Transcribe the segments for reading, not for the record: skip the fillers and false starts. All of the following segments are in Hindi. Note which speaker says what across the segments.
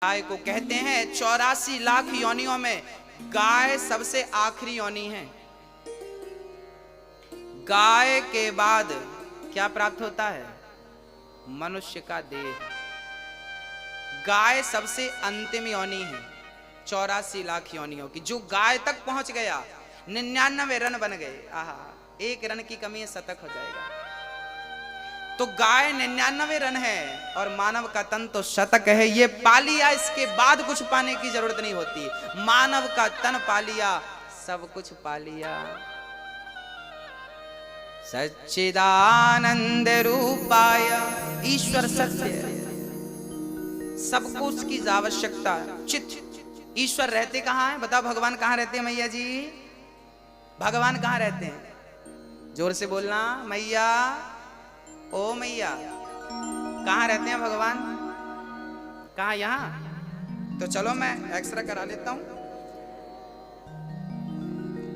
Speaker 1: गाय को कहते हैं 84 लाख योनियों में गाय सबसे आखिरी योनि है। गाय के बाद क्या प्राप्त होता है? मनुष्य का देह। गाय सबसे अंतिम योनि है 84 लाख योनियों की। जो गाय तक पहुंच गया 99 रन बन गए। आहा, एक रन की कमी है, शतक हो जाएगा। तो गाय 99 रन है और मानव का तन तो शतक है। ये पा लिया, इसके बाद कुछ पाने की जरूरत नहीं होती। मानव का तन पा लिया, सब कुछ पा लिया। सच्चिदानंद रूपाय, ईश्वर सत्य, सबको उसकी आवश्यकता। चित ईश्वर रहते कहां है? बताओ भगवान कहां रहते हैं मैया जी? भगवान कहां रहते हैं? जोर से बोलना, मैया, ओ मैया, कहां रहते हैं भगवान? कहां? यहां? तो चलो मैं एक्सरे करा लेता हूं।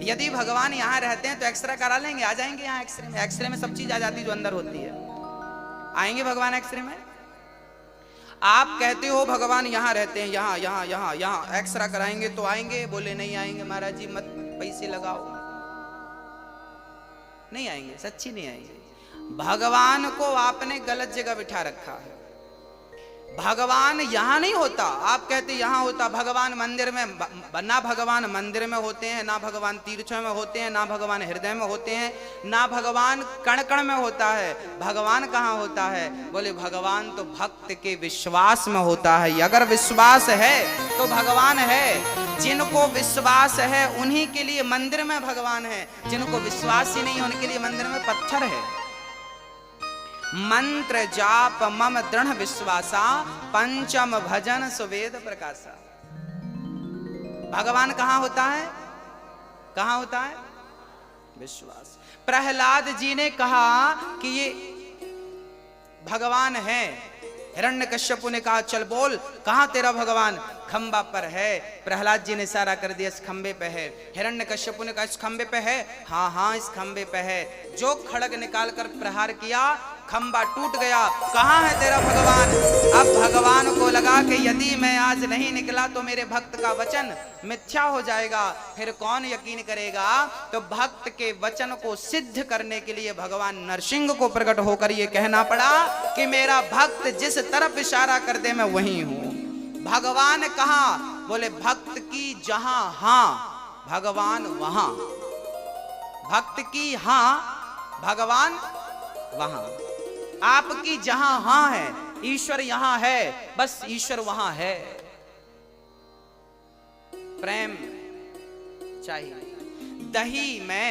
Speaker 1: यदि भगवान यहां रहते हैं तो एक्सरे करा लेंगे, आ जाएंगे यहां एक्सरे में। एक्सरे में सब चीज आ जाती है जो अंदर होती है। आएंगे भगवान एक्सरे में? आप कहते हो भगवान यहां रहते हैं, यहां यहां यहां यहां एक्सरे कराएंगे तो आएंगे? बोले नहीं आएंगे महाराज जी, मत पैसे लगाओ, नहीं आएंगे, सच्ची नहीं आएंगे। भगवान को आपने गलत जगह बिठा रखा है। भगवान यहां नहीं होता। आप कहते यहां होता। भगवान मंदिर में, ना भगवान मंदिर में होते हैं, ना भगवान तीर्थों में होते हैं, ना भगवान हृदय में होते हैं, ना भगवान कण कण में होता है। भगवान कहां होता है? बोले भगवान तो भक्त के विश्वास में होता है। अगर विश्वास है तो भगवान है। जिनको विश्वास है उन्हीं के लिए मंदिर में भगवान है। जिनको विश्वास ही नहीं उनके लिए मंदिर में पत्थर है। मंत्र जाप मम दृढ़ विश्वासा, पंचम भजन सुवेद प्रकाशा। भगवान कहां होता है? कहां होता है? विश्वास। प्रहलाद जी ने कहा कि ये भगवान है। हिरण्यकश्यपु ने कहा चल बोल, कहां तेरा भगवान? खंबा पर है। प्रहलाद जी ने इशारा कर दिया इस खंबे पे है। हिरण्यकश्यपु ने कहा इस खंबे पे है? हाँ हाँ इस खंबे पे है। जो खड़ग निकाल कर प्रहार किया, खंबा टूट गया। कहां है तेरा भगवान? अब भगवान को लगा कि यदि मैं आज नहीं निकला तो मेरे भक्त का वचन मिथ्या हो जाएगा, फिर कौन यकीन करेगा? तो भक्त के वचन को सिद्ध करने के लिए भगवान नरसिंह को प्रकट होकर यह कहना पड़ा कि मेरा भक्त जिस तरफ इशारा कर दे मैं वहीं हूं। भगवान कहां? बोले भक्त की जहां हां भगवान वहां। भक्त की हां भगवान वहां। आपकी जहां हां है, ईश्वर यहां है, बस ईश्वर वहां है। प्रेम चाहिए। दही में,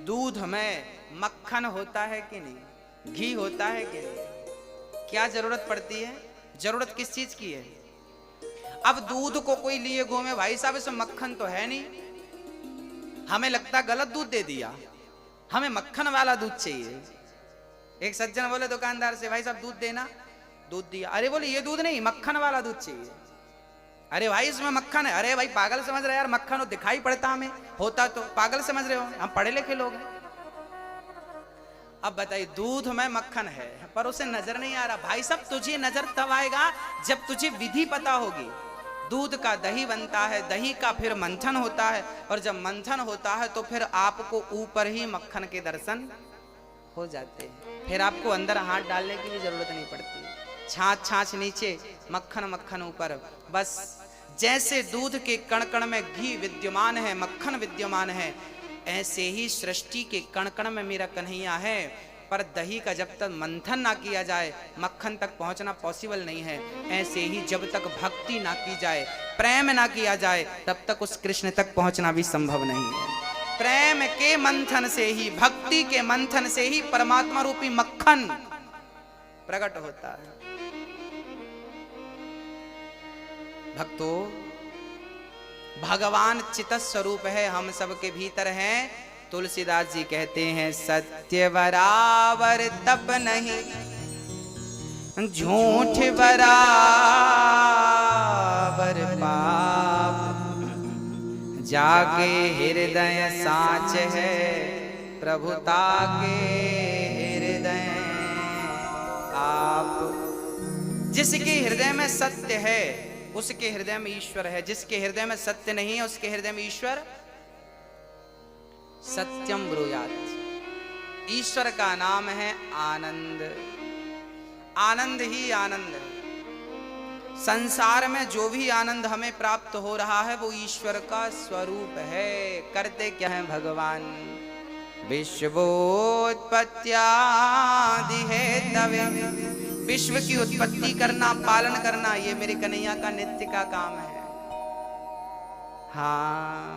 Speaker 1: दूध में मक्खन होता है कि नहीं? घी होता है कि नहीं? क्या जरूरत पड़ती है? जरूरत किस चीज की है? अब दूध को कोई लिए घूमे, भाई साहब इसमें मक्खन तो है नहीं, हमें लगता गलत दूध दे दिया, हमें मक्खन वाला दूध चाहिए। एक सज्जन बोले दुकानदार से, भाई साहब दूध देना। दूध दिया। अरे बोले ये दूध नहीं, मक्खन वाला दूध चाहिए। अरे भाई इसमें मक्खन है। अरे भाई पागल समझ रहे यार, मक्खन हो दिखाई पड़ता, हमें होता तो पागल समझ रहे हो, हम पढ़े लिखे लोग हैं। अब बताइए दूध में मक्खन है पर उसे नजर नहीं आ रहा। भाई साहब तुझे नजर तब आएगा जब तुझे विधि पता होगी। दूध का दही बनता है, दही का फिर मंथन होता है, और जब मंथन होता है तो फिर आपको ऊपर ही मक्खन के दर्शन हो जाते हैं। फिर आपको अंदर हाथ डालने की भी जरूरत नहीं पड़ती। छाछ छाछ नीचे, मक्खन मक्खन ऊपर। बस जैसे दूध के कण कण में घी विद्यमान है, मक्खन विद्यमान है, ऐसे ही सृष्टि के कण कण में मेरा कन्हैया है। पर दही का जब तक मंथन ना किया जाए मक्खन तक पहुंचना पॉसिबल नहीं है। ऐसे ही जब तक भक्ति ना की जाए, प्रेम ना किया जाए, तब तक उस कृष्ण तक पहुंचना भी संभव नहीं है। प्रेम के मंथन से ही, भक्ति के मंथन से ही परमात्मा रूपी मक्खन प्रकट होता है। भक्तों, भगवान चित स्वरूप है, हम सबके भीतर हैं। तुलसीदास जी कहते हैं सत्य बराबर तप नहीं, झूठ बराबर पाप, जाके हृदय साच है प्रभुता के हृदय आप। जिसके हृदय में सत्य है उसके हृदय में ईश्वर है। जिसके हृदय में सत्य नहीं है उसके हृदय में ईश्वर सत्यम ब्रूयात्। ईश्वर का नाम है आनंद। आनंद ही आनंद है। संसार में जो भी आनंद हमें प्राप्त हो रहा है वो ईश्वर का स्वरूप है। करते क्या है भगवान? विश्वोत्पत्त्यादि हेतवे, विश्व की उत्पत्ति करना, पालन करना, ये मेरे कन्हैया का नित्य का काम है। हाँ,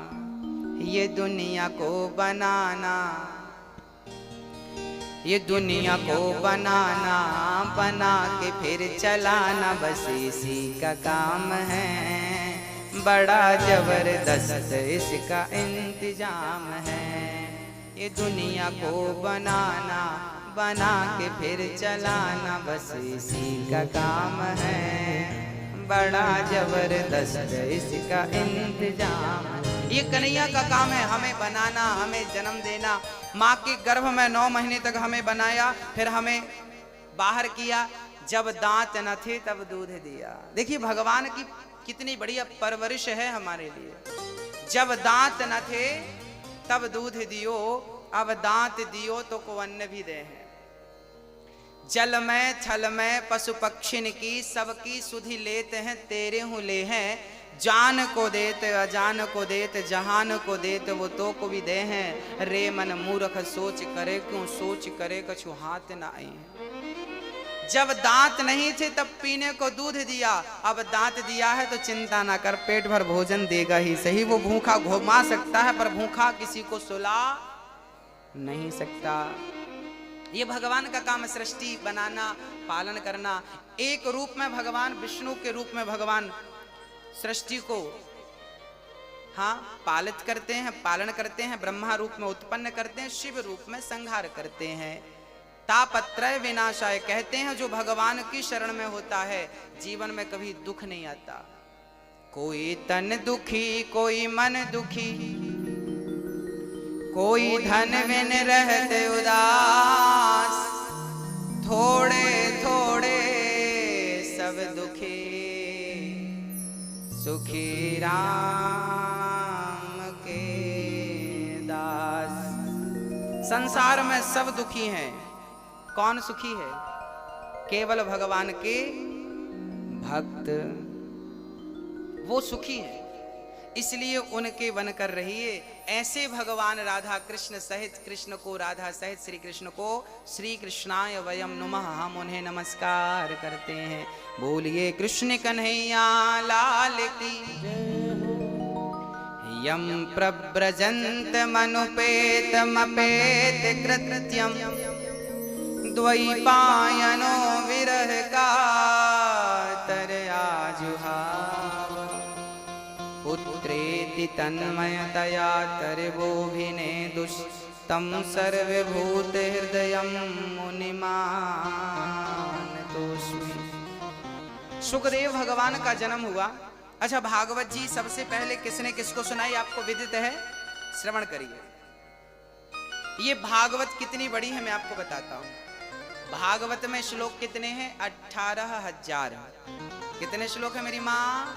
Speaker 1: ये दुनिया को बनाना, ये दुनिया को बनाना, बना के फिर चलाना, बस इसी का काम है। बड़ा जबरदस्त इसका इंतजाम है। ये दुनिया को बनाना, बना के फिर चलाना, बस इसी का काम है। बड़ा जबरदस्त इसका इंतजाम है। ये कन्हैया का काम है, हमें बनाना, हमें जन्म देना। माँ के गर्भ में 9 महीने तक हमें बनाया, फिर हमें बाहर किया। जब दांत न थे तब दूध दिया। देखिए भगवान की कितनी बढ़िया परवरिश है हमारे लिए। जब दांत न थे तब दूध दियो, अब दांत दियो तो को अन्न भी दे हैं। जल में छल में पशु पक्षिन की, सबकी सुधि लेते हैं, तेरे हूँ ले हैं। जान को देते अजान को देते, जहान को देते वो तो को भी दे हैं। रे मन मूर्ख सोच करे क्यों, सोच करे कछु हाथ न आए। जब दांत नहीं थे तब पीने को दूध दिया, अब दांत दिया है तो चिंता ना कर, पेट भर भोजन देगा ही सही। वो भूखा घुमा सकता है पर भूखा किसी को सुला नहीं सकता। ये भगवान का काम है, सृष्टि बनाना, पालन करना। एक रूप में भगवान, विष्णु के रूप में भगवान सृष्टि को पालित करते हैं, पालन करते हैं। ब्रह्मा रूप में उत्पन्न करते हैं, शिव रूप में संहार करते हैं। तापत्रय विनाशाय कहते हैं, जो भगवान की शरण में होता है जीवन में कभी दुख नहीं आता। कोई तन दुखी, कोई मन दुखी, कोई धन बिन रहते उदास, थोड़े थोड़े सब दुखी, सुखी राम के दास। संसार में सब दुखी हैं, कौन सुखी है? केवल भगवान के भक्त, वो सुखी है। इसलिए उनके वन कर रहिए। ऐसे भगवान राधा कृष्ण सहित, कृष्ण को राधा सहित श्री कृष्ण को श्री कृष्णाय वयम नुमः, हम उन्हें नमस्कार करते हैं। बोलिए कृष्ण कन्हैया लाल की। यम प्रव्रजन्त मनुपेत मपेत कृत्यम, द्वैपायनो विरह कातरयाजुहाव, पुत्रेति तन्मयतया तर्वोभिने दुष्टं सर्वभूत हृदयं मुनिमानतोऽस्मि। सुखदेव भगवान का जन्म हुआ। अच्छा, भागवत जी सबसे पहले किसने किसको सुनाई आपको विदित है? श्रवण करिए। ये भागवत कितनी बड़ी है मैं आपको बताता हूं। भागवत में श्लोक कितने हैं? 18,000। कितने श्लोक है मेरी माँ?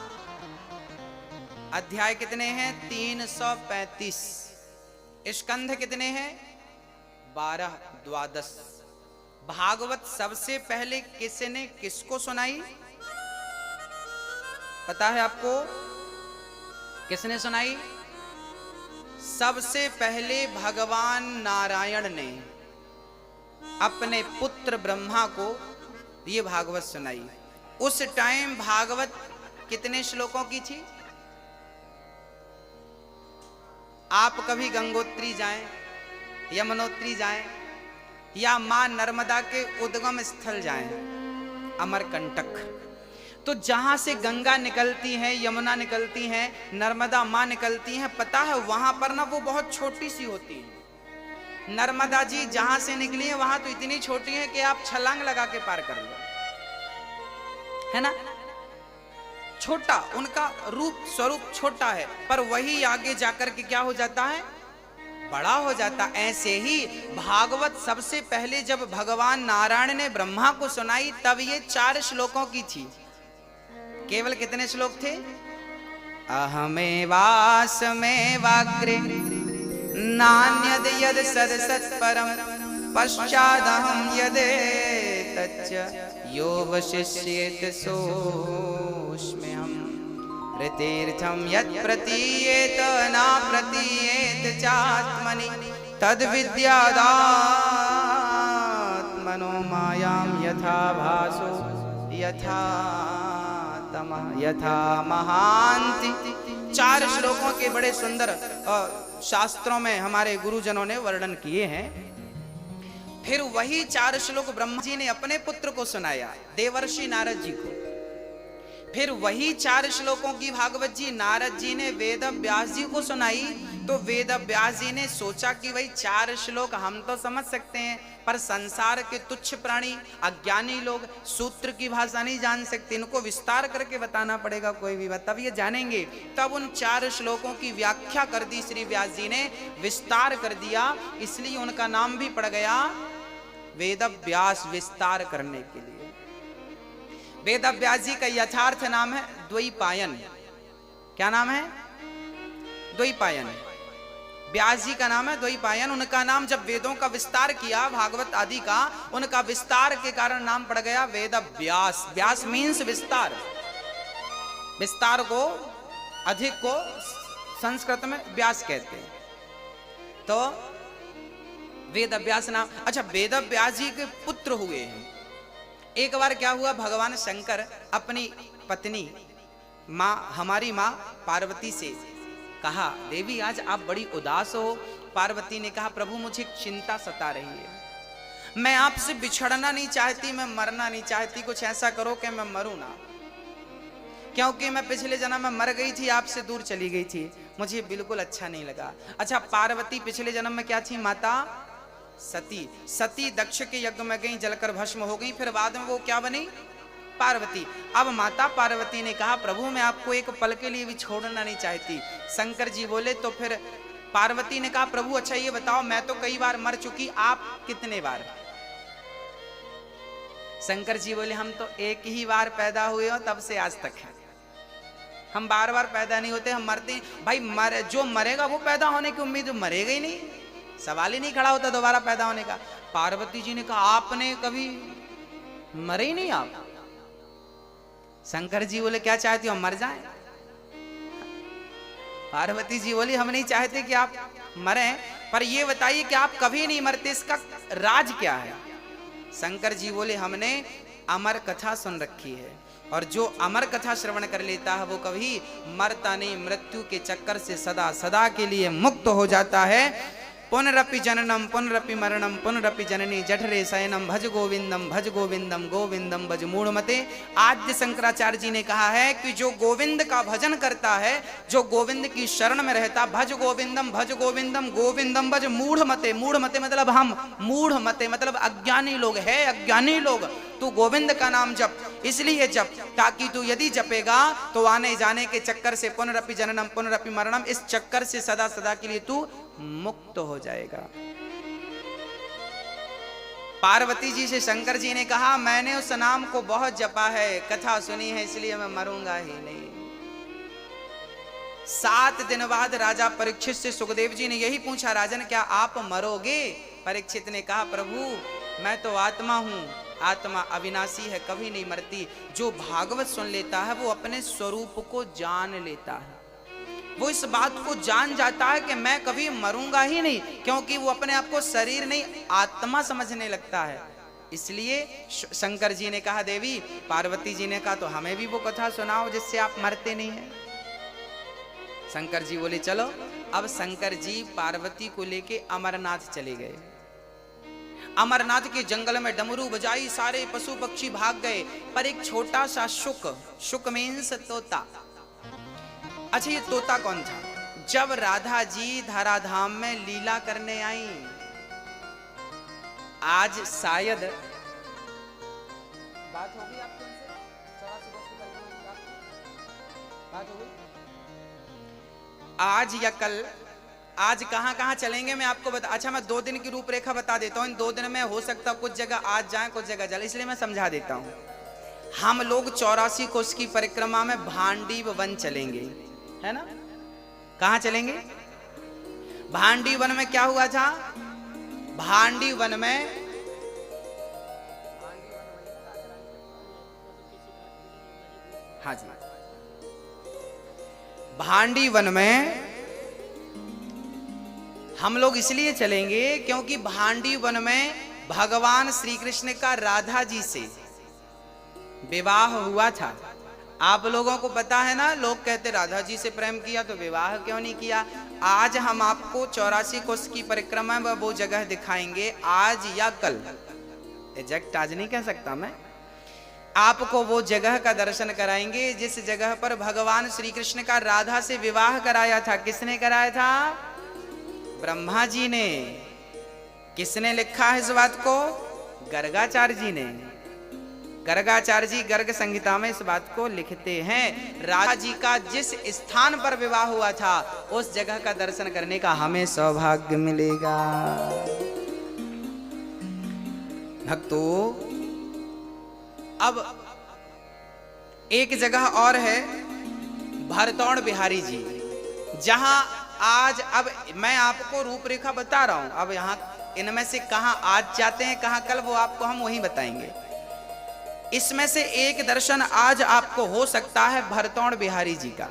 Speaker 1: अध्याय कितने हैं? 335। स्कंध कितने हैं? 12, 12। भागवत सबसे पहले किसने किसको सुनाई पता है आपको? किसने सुनाई? सबसे पहले भगवान नारायण ने अपने पुत्र ब्रह्मा को ये भागवत सुनाई। उस टाइम भागवत कितने श्लोकों की थी? आप कभी गंगोत्री जाएं, यमुनोत्री जाएं, या मां नर्मदा के उद्गम स्थल जाएं, अमरकंटक, तो जहां से गंगा निकलती है, यमुना निकलती है, नर्मदा मां निकलती हैं, पता है वहां पर ना वो बहुत छोटी सी होती है। नर्मदा जी जहां से निकली है वहां तो इतनी छोटी है कि आप छलांग लगा के पार कर लो, है ना? छोटा, उनका रूप स्वरूप छोटा है, पर वही आगे जाकर के क्या हो जाता है? बड़ा हो जाता। ऐसे ही भागवत सबसे पहले जब भगवान नारायण ने ब्रह्मा को सुनाई तब ये 4 श्लोकों की थी। केवल कितने श्लोक थे? अहमेवास्मेवाग्रे नान्यद यद सदसत्परम पश्चादहं यदेतच्च यो वशिष्येत सोऽस्म्यहम् ऋतीर्थं यत् प्रतीयेत न प्रतीयेत चात्मनि तद्विद्यादात्मनो मायां यथा भासो यथा तमः यथा महान्ति। 4 श्लोकों के बड़े सुंदर शास्त्रों में हमारे गुरुजनों ने वर्णन किए हैं। फिर वही 4 श्लोक ब्रह्मा जी ने अपने पुत्र को सुनाया, देवर्षि नारद जी को। फिर वही 4 श्लोकों की भागवत जी नारद जी ने वेद व्यास जी को सुनाई। तो वेद व्यास जी ने सोचा कि भाई 4 श्लोक हम तो समझ सकते हैं, पर संसार के तुच्छ प्राणी अज्ञानी लोग सूत्र की भाषा नहीं जान सकते, इनको विस्तार करके बताना पड़ेगा कोई भी बात, तब ये जानेंगे। तब उन 4 श्लोकों की व्याख्या कर दी श्री व्यास जी ने, विस्तार कर दिया, इसलिए उनका नाम भी पड़ गया वेद व्यास, विस्तार करने के लिए। वेद व्यास जी का यथार्थ नाम है द्वैपायन। क्या नाम है? द्वैपायन। व्यास जी का नाम है द्वैपायन। उनका नाम जब वेदों का विस्तार किया, भागवत आदि का, उनका विस्तार के कारण नाम पड़ गया वेद व्यास। व्यास मीन्स विस्तार। विस्तार को, अधिक को संस्कृत में व्यास कहते हैं। तो वेद व्यास नाम। अच्छा, वेद व्यास जी के पुत्र हुए हैं। एक बार क्या हुआ, भगवान शंकर अपनी पत्नी माँ, हमारी माँ पार्वती से कहा, देवी आज आप बड़ी उदास हो। पार्वती ने कहा, प्रभु मुझे चिंता सता रही है, मैं आपसे बिछड़ना नहीं चाहती, मैं मरना नहीं चाहती, कुछ ऐसा करो कि मैं मरूं ना, क्योंकि मैं पिछले जन्म में मर गई थी, आपसे दूर चली गई थी, मुझे बिल्कुल अच्छा नहीं लगा। अच्छा, पार्वती पिछले जन्म में क्या थी? माता सती। सती दक्ष के यज्ञ में गई, जलकर भस्म हो गई, फिर बाद में वो क्या बनी? पार्वती। अब माता पार्वती ने कहा, प्रभु मैं आपको एक पल के लिए भी छोड़ना नहीं चाहती। शंकर जी बोले, तो फिर पार्वती ने कहा, प्रभु अच्छा ये बताओ, मैं तो कई बार मर चुकी, आप कितने बार? शंकर जी बोले, हम तो एक ही बार पैदा हुए हो, तब से आज तक है, हम बार बार पैदा नहीं होते, हम मरते हैं। भाई जो मरेगा वो पैदा होने की उम्मीद, मरेगा ही नहीं, सवाल ही नहीं खड़ा होता दोबारा पैदा होने का। पार्वती जी ने कहा, आपने कभी मरे ही नहीं आप? शंकर जी बोले, क्या चाहती हो हम मर जाएं? पार्वती जी बोली, हम नहीं चाहते कि आप मरें, पर ये बताइए कि आप कभी नहीं मरते, इसका राज क्या है? शंकर जी बोले, हमने अमर कथा सुन रखी है, और जो अमर कथा श्रवण कर लेता है वो कभी मरता नहीं, मृत्यु के चक्कर से सदा सदा के लिए मुक्त हो जाता है। पुनरपि जननम पुनरपि मरणम पुनरपि जननी जठरे शयनम भज गोविंदम गोविंदम भज मूढ़मते। आद्य शंकराचार्य जी ने कहा है कि जो गोविंद का भजन करता है, जो गोविंद की शरण में रहता, भज गोविंदम गोविंदम भज मूढ़मते। मूढ़मते मतलब हम, मूढ़मते मतलब अज्ञानी लोग है, अज्ञानी लोग। तू गोविंद का नाम जप, इसलिए जप ताकि तू यदि जपेगा तो आने जाने के चक्कर से, पुनरपि जननम पुनरपि मरणम, इस चक्कर से सदा सदा के लिए तू मुक्त हो जाएगा। पार्वती जी से शंकर जी ने कहा, मैंने उस नाम को बहुत जपा है, कथा सुनी है, इसलिए मैं मरूंगा ही नहीं। 7 दिन बाद राजा परीक्षित से सुखदेव जी ने यही पूछा, राजन क्या आप मरोगे? परीक्षित ने कहा, प्रभु मैं तो आत्मा हूं, आत्मा अविनाशी है, कभी नहीं मरती। जो भागवत सुन लेता है वो अपने स्वरूप को जान लेता है, वो इस बात को जान जाता है कि मैं कभी मरूंगा ही नहीं, क्योंकि वो अपने आप को शरीर नहीं आत्मा समझने लगता है। इसलिए शंकर जी ने कहा, देवी, पार्वती जी ने कहा, तो हमें भी वो कथा सुनाओ जिससे आप मरते नहीं हैं। शंकर जी बोले, चलो। अब शंकर जी पार्वती को लेके अमरनाथ चले गए। अमरनाथ के जंगल में डमरू बजाई, सारे पशु पक्षी भाग गए, पर एक छोटा सा शुक मीन्स तोता। अच्छा, ये तोता कौन था? जब राधा जी धराधाम में लीला करने आई, आज शायद बात होगी आपके बात होगी आज या कल, आज कहां कहां चलेंगे मैं आपको बता। अच्छा, मैं 2 दिन की रूपरेखा बता देता हूं। इन 2 दिन में हो सकता कुछ जगह आज जाए, कुछ जगह चले, इसलिए मैं समझा देता हूं। हम लोग 84 कोस की परिक्रमा में भांडीव वन चलेंगे, है ना? कहां चलेंगे? भांडी वन में क्या हुआ था? भांडी वन में हाँ जी, भांडी वन में हम लोग इसलिए चलेंगे क्योंकि भांडी वन में भगवान श्री कृष्ण का राधा जी से विवाह हुआ था। आप लोगों को पता है ना, लोग कहते राधा जी से प्रेम किया तो विवाह क्यों नहीं किया। आज हम आपको 84 कोस की परिक्रमा में वो जगह दिखाएंगे, आज या कल, एग्जैक्ट आज नहीं कह सकता मैं, आपको वो जगह का दर्शन कराएंगे जिस जगह पर भगवान श्री कृष्ण का राधा से विवाह कराया था। किसने कराया था? ब्रह्मा जी ने। किसने लिखा है इस बात को? गर्गाचार्य जी ने। गर्गाचार्य जी गर्ग संहिता में इस बात को लिखते हैं। राधा जी का जिस स्थान पर विवाह हुआ था उस जगह का दर्शन करने का हमें सौभाग्य मिलेगा। भक्तों, अब एक जगह और है भरतौड़ बिहारी जी, जहां आज, अब मैं आपको रूपरेखा बता रहा हूं, अब यहां इनमें से कहां आज जाते हैं कहां कल, वो आपको हम वही बताएंगे। इसमें से एक दर्शन आज आपको हो सकता है भरतौड़ बिहारी जी का।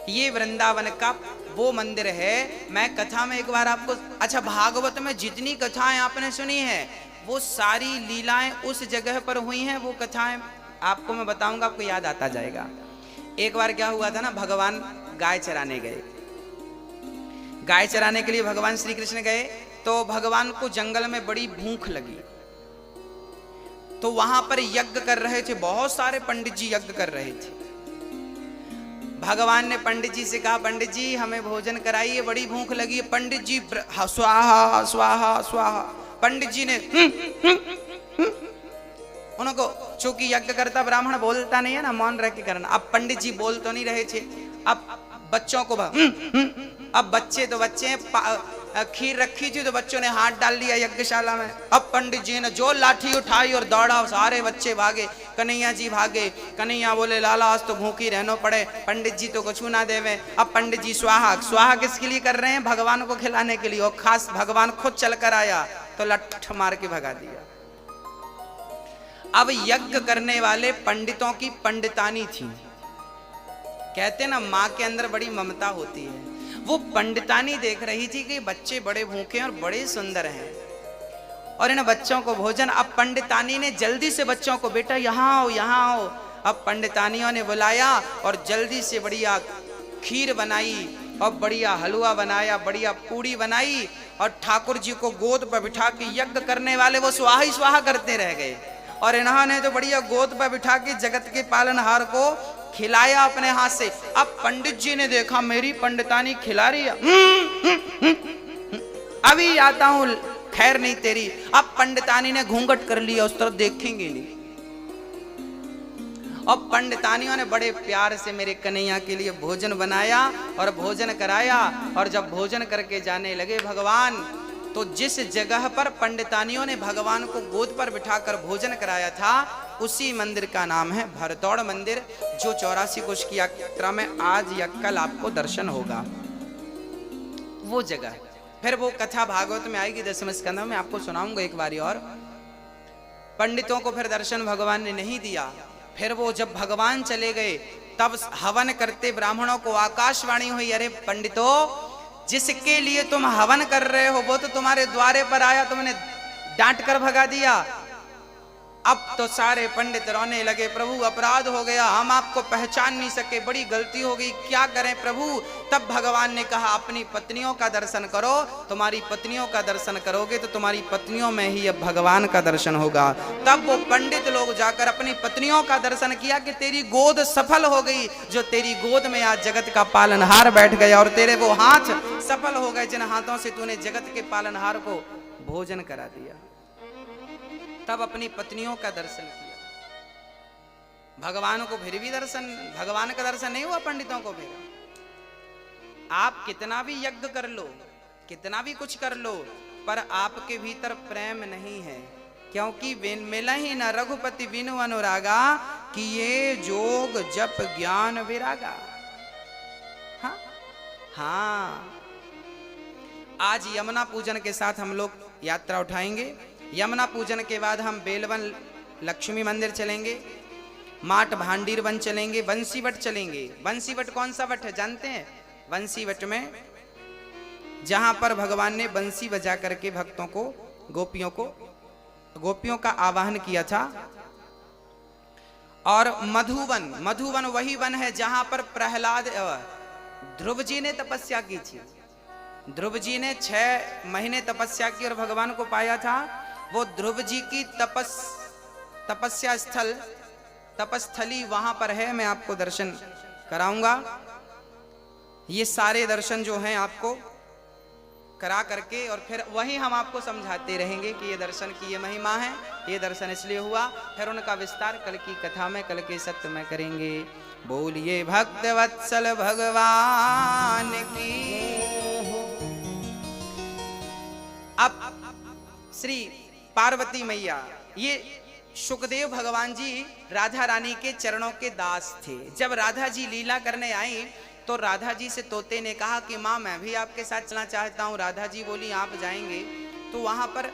Speaker 1: ये वृंदावन का वो मंदिर है। मैं कथा में एक बार आपको, अच्छा, भागवत में जितनी कथाएं आपने सुनी है वो सारी लीलाएं उस जगह पर हुई हैं। वो कथाएं आपको मैं बताऊंगा, आपको याद आता जाएगा। एक बार क्या हुआ था ना, भगवान गाय चराने गए। गाय चराने के लिए भगवान श्री कृष्ण गए तो भगवान को जंगल में बड़ी भूख लगी, तो वहां पर यज्ञ कर रहे थे, बहुत सारे पंडित जी यज्ञ कर रहे थे। भगवान ने पंडित जी से कहा, पंडित जी हमें भोजन कराइए, बड़ी भूख लगी है। पंडित जी स्वाहा स्वाहा स्वाहा, पंडित जी ने उनको, चूंकि यज्ञ करता ब्राह्मण बोलता नहीं है ना, मौन रह के करना। अब पंडित जी बोल तो नहीं रहे थे, अब बच्चों को अब बच्चे तो बच्चे हैं, खीर रखी थी तो बच्चों ने हाथ डाल लिया यज्ञशाला में। अब पंडित जी ने जो लाठी उठाई और दौड़ा, सारे बच्चे भागे, कन्हैया जी भागे। कन्हैया बोले, लाला आज तो भूखी रहना पड़े, पंडित जी तो कुछ ना देवे। अब पंडित जी स्वाहा स्वाहा किसके लिए कर रहे हैं? भगवान को खिलाने के लिए, और खास भगवान खुद चल कर आया तो लठ मार के भगा दिया। अब यज्ञ करने वाले पंडितों की पंडितानी थी। कहते ना माँ के अंदर बड़ी ममता होती है। वो पंडितानी देख रही थी कि बच्चे बड़े भूखे हैं और बड़े सुंदर हैं और इन बच्चों को भोजन। अब पंडितानी ने जल्दी से बच्चों को, बेटा यहाँ आओ यहाँ आओ। अब पंडितानियों ने बुलाया और जल्दी से बढ़िया खीर बनाई और बढ़िया हलवा बनाया, बढ़िया पूड़ी बनाई, और ठाकुर जी को गोद पर बिठा के यज्ञ करने वाले वो स्वाहा ही स्वाहा करते रह गए। और इन्होंने तो बढ़िया गोद पर बिठा के जगत के पालनहार को खिलाया अपने हाथ से। अब पंडित जी ने देखा मेरी पंडितानी खिला रही है, अभी आता हूं, खैर नहीं तेरी। अब पंडितानी ने घूंघट कर लिया, उस तरफ देखेंगे नहीं। अब पंडितानियों ने बड़े प्यार से मेरे कन्हैया के लिए भोजन बनाया और भोजन कराया। और जब भोजन करके जाने लगे भगवान, तो जिस जगह पर पंडितानियों ने भगवान को गोद पर बिठाकर भोजन कराया था उसी मंदिर का नाम है भरतौड़ मंदिर, जो 84 कोश की यात्रा में आज या कल आपको दर्शन होगा। वो जगह, फिर वो कथा भागवत में आएगी 10वें स्कंध में, आपको सुनाऊंगा एक बारी और। पंडितों को फिर दर्शन भगवान ने नहीं दिया। फिर वो जब भगवान चले गए तब हवन करते ब्राह्मणों को आकाशवाणी हुई, अरे पंडितों, जिसके लिए तुम हवन कर रहे हो वो तो तुम्हारे द्वारे पर आया, तुमने डांट कर भगा दिया। अब तो सारे पंडित रोने लगे, प्रभु अपराध हो गया, हम आपको पहचान नहीं सके, बड़ी गलती हो गई, क्या करें प्रभु। तब भगवान ने कहा अपनी पत्नियों का दर्शन करो, तुम्हारी पत्नियों का दर्शन करोगे तो तुम्हारी पत्नियों में ही अब भगवान का दर्शन होगा। तब वो पंडित लोग जाकर अपनी पत्नियों का दर्शन किया कि तेरी गोद सफल हो गई, जो तेरी गोद में आज जगत का पालनहार बैठ गया, और तेरे वो हाथ सफल हो गए जिन हाथों से तूने जगत के पालनहार को भोजन करा दिया। तब अपनी पत्नियों का दर्शन किया। भगवान को फिर भी दर्शन, भगवान का दर्शन नहीं हुआ पंडितों को। फिर आप कितना भी यज्ञ कर लो, कितना भी कुछ कर लो, पर आपके भीतर प्रेम नहीं है, क्योंकि मिला ही न रघुपति बिनु अनुरागा, कि ये जोग जप ज्ञान विरागा। हाँ हाँ, आज यमुना पूजन के साथ हम लोग यात्रा उठाएंगे। यमुना पूजन के बाद हम बेलवन लक्ष्मी मंदिर चलेंगे, माट भांडीर वन चलेंगे, बंसीवट चलेंगे। बंसीवट कौन सा वट है जानते हैं? बंसीवट में जहां पर भगवान ने बंसी बजा करके भक्तों को, गोपियों का आवाहन किया था। और मधुवन, मधुवन वही वन है जहां पर प्रहलाद ध्रुव जी ने तपस्या की थी। ध्रुव जी ने 6 महीने तपस्या की और भगवान को पाया था। वो ध्रुव जी की तपस्या स्थल, तपस्थली वहां पर है। मैं आपको दर्शन कराऊंगा। ये सारे दर्शन जो हैं आपको करा करके और फिर वही हम आपको समझाते रहेंगे कि ये दर्शन की ये महिमा है, ये दर्शन इसलिए हुआ। फिर उनका विस्तार कल की कथा में, कल के सत्य में करेंगे। बोलिए भक्त वत्सल भगवान की। अब श्री पार्वती मैया, ये सुखदेव भगवान जी राधा रानी के चरणों के दास थे। जब राधा जी लीला करने आई तो राधा जी से तोते ने कहा कि माँ मैं भी आपके साथ चलना चाहता हूँ। राधा जी बोली आप जाएंगे तो वहां पर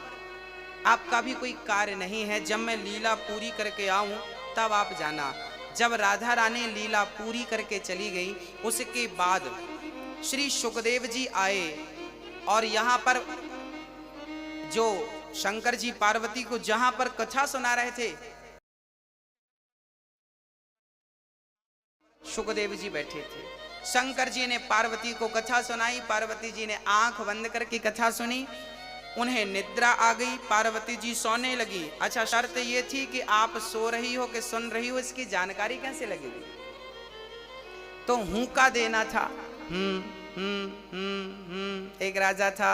Speaker 1: आपका भी कोई कार्य नहीं है, जब मैं लीला पूरी करके आऊं तब आप जाना। जब राधा रानी लीला पूरी करके चली गई, उसके बाद श्री सुखदेव जी आए और यहाँ पर जो शंकर जी पार्वती को जहां पर कथा सुना रहे थे, सुखदेव जी बैठे थे। शंकर जी ने पार्वती को कथा सुनाई। पार्वती जी ने आंख बंद करके कथा सुनी। उन्हें निद्रा आ गई, पार्वती जी सोने लगी। अच्छा, शर्त ये थी कि आप सो रही हो कि सुन रही हो इसकी जानकारी कैसे लगेगी? तो हुंका देना था। एक राजा था,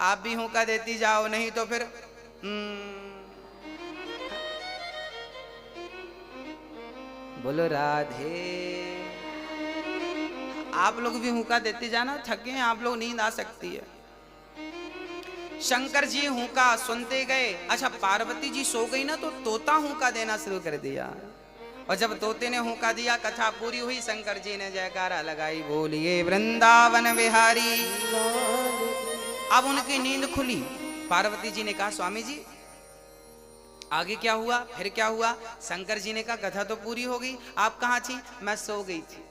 Speaker 1: आप भी हुंका देती जाओ, नहीं तो फिर बोलो राधे। आप लोग भी हुंका देते जाना, थके हैं आप लोग, नींद आ सकती है। शंकर जी हुंका सुनते गए। अच्छा, पार्वती जी सो गई ना तो तोता हुंका देना शुरू कर दिया। और जब तोते ने हुंका दिया, कथा पूरी हुई, शंकर जी ने जयकारा लगाई, बोलिए वृंदावन बिहारी। अब उनकी नींद खुली। पार्वती जी ने कहा स्वामी जी आगे क्या हुआ, फिर क्या हुआ? शंकर जी ने कहा कथा तो पूरी हो गई, आप कहाँ थी? मैं सो गई थी।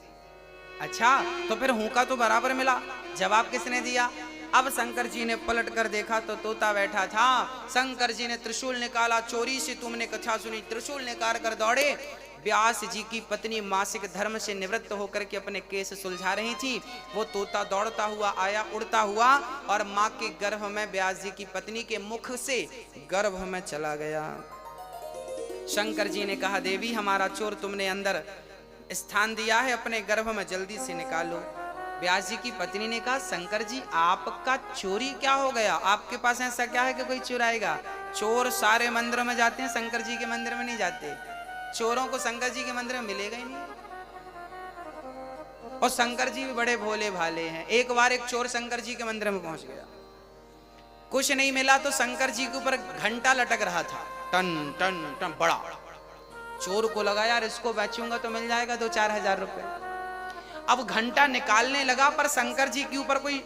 Speaker 1: अच्छा, तो फिर हुंका तो बराबर मिला, जवाब किसने दिया? अब शंकर जी ने पलट कर देखा तो तोता बैठा था। शंकर जी ने त्रिशूल निकाला, चोरी से तुमने कथा सुनी। त्रिशूल निकाल कर दौड़े। व्यास जी की पत्नी मासिक धर्म से निवृत्त होकर के अपने केस सुलझा रही थी। वो तोता दौड़ता हुआ आया, उड़ता हुआ और माँ के गर्भ में, व्यास जी की पत्नी के मुख से गर्भ में चला गया। शंकर जी ने कहा देवी हमारा चोर तुमने अंदर स्थान दिया है, अपने गर्भ में जल्दी से निकालो। व्यास जी की पत्नी ने कहा शंकर जी आपका चोरी क्या हो गया? आपके पास ऐसा क्या है कि कोई चुराएगा? चोर सारे मंदिरों में जाते हैं, शंकर जी के मंदिर में नहीं जाते। चोरों को शंकर जी के मंदिर में मिलेगा ही नहीं। और शंकर जी भी बड़े भोले भाले हैं। एक बार एक चोर शंकर जी के मंदिर में पहुंच गया, कुछ नहीं मिला तो शंकर जी के ऊपर घंटा लटक रहा था, टन टन टन बड़ा। चोर को लगा यार इसको बेचूंगा तो मिल जाएगा 2-4 हजार रुपए। अब घंटा निकालने लगा पर शंकर जी के ऊपर कोई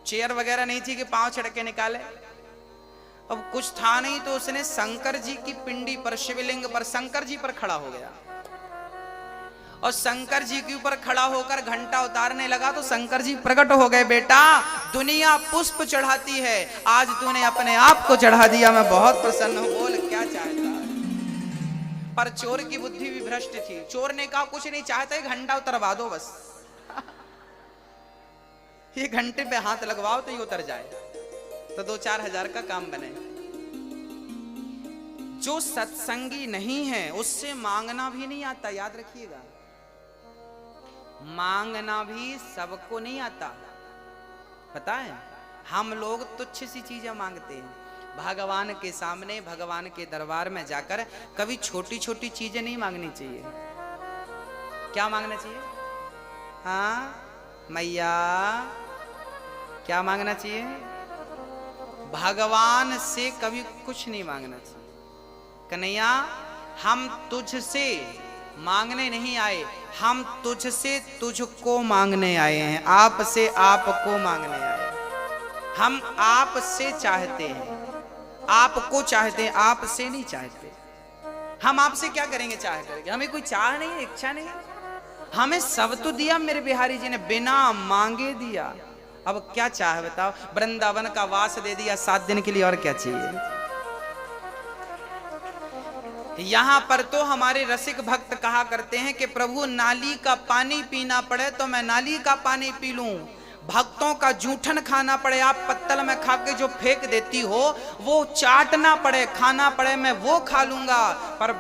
Speaker 1: चेयर वगैरह नहीं थी कि पांव छड़के निकाले। अब कुछ था नहीं तो उसने शंकर जी की पिंडी पर, शिवलिंग पर, शंकर जी पर खड़ा हो गया और शंकर जी के ऊपर खड़ा होकर घंटा उतारने लगा तो शंकर जी प्रकट हो गए। बेटा दुनिया पुष्प चढ़ाती है, आज तूने अपने आप को चढ़ा दिया, मैं बहुत प्रसन्न हूं, बोल क्या चाहता। पर चोर की बुद्धि भी भ्रष्ट थी। चोर ने कहा कुछ नहीं चाहता, घंटा उतरवा दो बस। ये घंटे पे हाथ लगवाओ तो ये उतर जाए, तो 2-4 हजार का काम बने। जो सत्संगी नहीं है उससे मांगना भी नहीं आता, याद रखिएगा। मांगना भी सबको नहीं आता, पता है। हम लोग तुच्छ सी चीजें मांगते हैं। भगवान के सामने, भगवान के दरबार में जाकर कभी छोटी छोटी चीजें नहीं मांगनी चाहिए। क्या मांगना चाहिए? हाँ मैया, क्या मांगना चाहिए? भगवान से कभी कुछ नहीं मांगना चाहिए। कन्हैया हम तुझसे मांगने नहीं आए, हम तुझसे तुझको मांगने आए हैं, आपसे आपको मांगने आए हैं। हम आपसे चाहते हैं, आपको चाहते हैं, आपसे नहीं चाहते। हम आपसे क्या करेंगे चाह करके? हमें कोई चाह नहीं है, इच्छा नहीं है। हमें सब तो दिया मेरे बिहारी जी ने, बिना मांगे दिया। अब क्या चाह बताओ? वृंदावन का वास दे दिया 7 दिन के लिए, और क्या चाहिए? यहां पर तो हमारे रसिक भक्त कहा करते हैं कि प्रभु नाली का पानी पीना पड़े तो मैं नाली का पानी पी लूं, भक्तों का जूठन खाना पड़े, आप पत्तल में खा के जो फेंक देती हो वो चाटना पड़े, खाना पड़े, मैं वो खा लूंगा, पर